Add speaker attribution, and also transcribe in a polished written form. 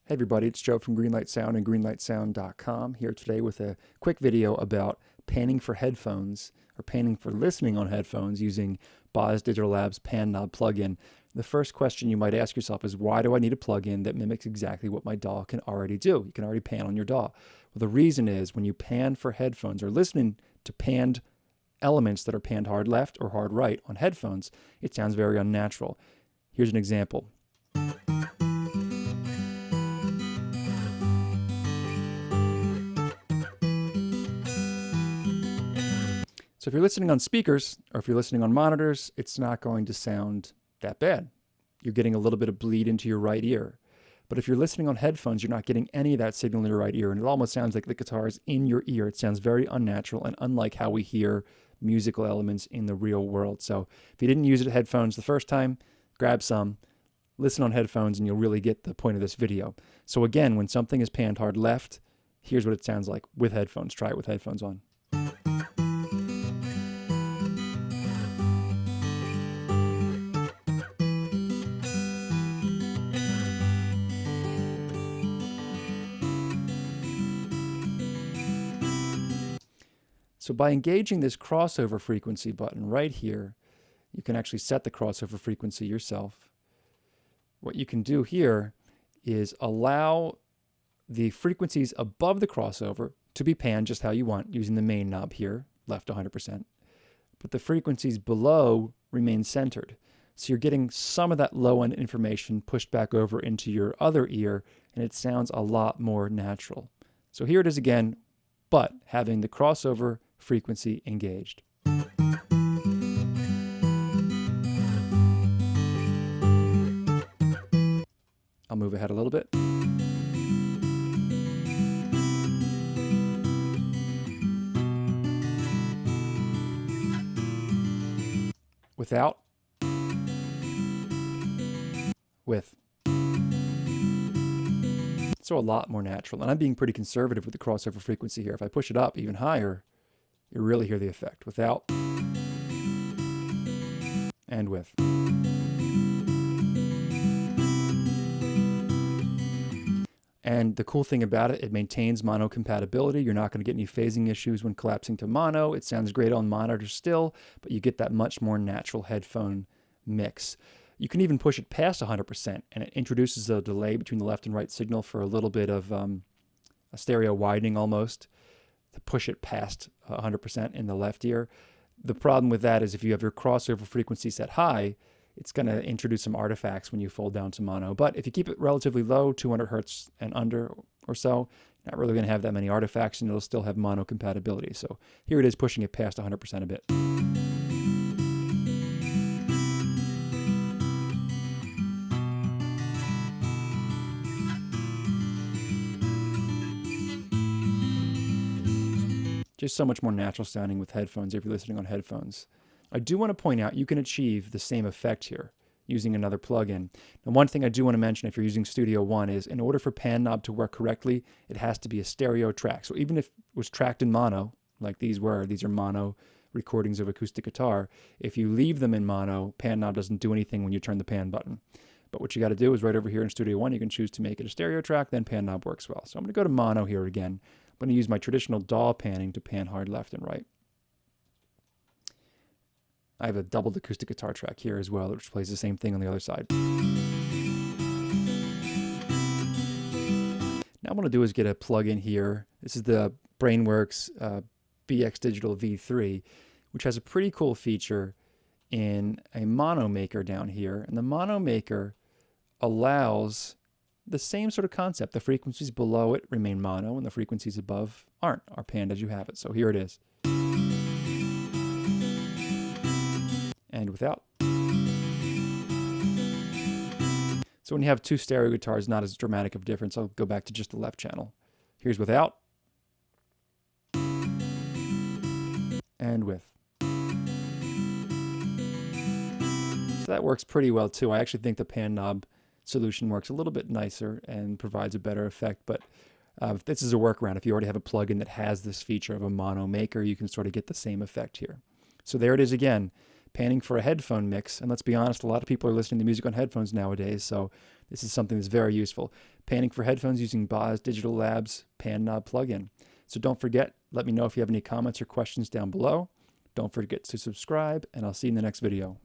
Speaker 1: Hey everybody, it's Joe from Greenlight Sound and greenlightsound.com here today with a quick video about panning for headphones or panning for listening on headphones using Boz Digital Labs Pan Knob plugin. The first question you might ask yourself is, why do I need a plugin that mimics exactly what my DAW can already do? You can already pan on your DAW. Well, the reason is when you pan for headphones or listening to panned elements that are panned hard left or hard right on headphones, it sounds very unnatural. Here's an example. So if you're listening on speakers or if you're listening on monitors, it's not going to sound that bad. You're getting a little bit of bleed into your right ear. But if you're listening on headphones, you're not getting any of that signal in your right ear, and it almost sounds like the guitar is in your ear. It sounds very unnatural and unlike how we hear musical elements in the real world. So if you didn't use it at headphones the first time, grab some, listen on headphones, and you'll really get the point of this video. So again, when something is panned hard left, here's what it sounds like with headphones. Try it with headphones on. So by engaging this crossover frequency button right here, you can actually set the crossover frequency yourself. What you can do here is allow the frequencies above the crossover to be panned just how you want using the main knob here, left 100%. But the frequencies below remain centered. So you're getting some of that low end information pushed back over into your other ear, and it sounds a lot more natural. So here it is again, but having the crossover frequency engaged. I'll move ahead a little bit. Without. With. So a lot more natural. And I'm being pretty conservative with the crossover frequency here. If I push it up even higher, you really hear the effect. Without and with. And the cool thing about it, it maintains mono compatibility. You're not going to get any phasing issues when collapsing to mono. It sounds great on monitors still, but you get that much more natural headphone mix. You can even push it past 100%, and it introduces a delay between the left and right signal for a little bit of a stereo widening almost, to push it past 100% in the left ear. The problem with that is if you have your crossover frequency set high, it's going to introduce some artifacts when you fold down to mono. But if you keep it relatively low, 200 hertz and under or so, not really going to have that many artifacts, and it'll still have mono compatibility. So here it is pushing it past 100% a bit. Just so much more natural sounding with headphones if you're listening on headphones. I do want to point out you can achieve the same effect here using another plugin. Now, one thing I do want to mention if you're using Studio One is in order for Pan Knob to work correctly, it has to be a stereo track. So even if it was tracked in mono, like these are mono recordings of acoustic guitar, if you leave them in mono, Pan Knob doesn't do anything when you turn the pan button. But what you got to do is right over here in Studio One, you can choose to make it a stereo track, then Pan Knob works well. So I'm going to go to mono here again. I'm going to use my traditional DAW panning to pan hard left and right. I have a doubled acoustic guitar track here as well, which plays the same thing on the other side. Now what I'm going to do is get a plug-in here. This is the Brainworks BX Digital V3, which has a pretty cool feature in a mono maker down here. And the mono maker allows the same sort of concept. The frequencies below it remain mono, and the frequencies above are panned as you have it. So here it is. And without. So when you have two stereo guitars, not as dramatic of a difference. I'll go back to just the left channel. Here's without. And with. So that works pretty well too. I actually think the pan knob solution works a little bit nicer and provides a better effect, but this is a workaround. If you already have a plugin that has this feature of a mono maker, you can sort of get the same effect here. So there it is again. panning for a headphone mix. And let's be honest, a lot of people are listening to music on headphones nowadays, so this is something that's very useful. Panning for headphones using Boz Digital Labs Pan Knob plugin. So don't forget, let me know if you have any comments or questions down below. Don't forget to subscribe, and I'll see you in the next video.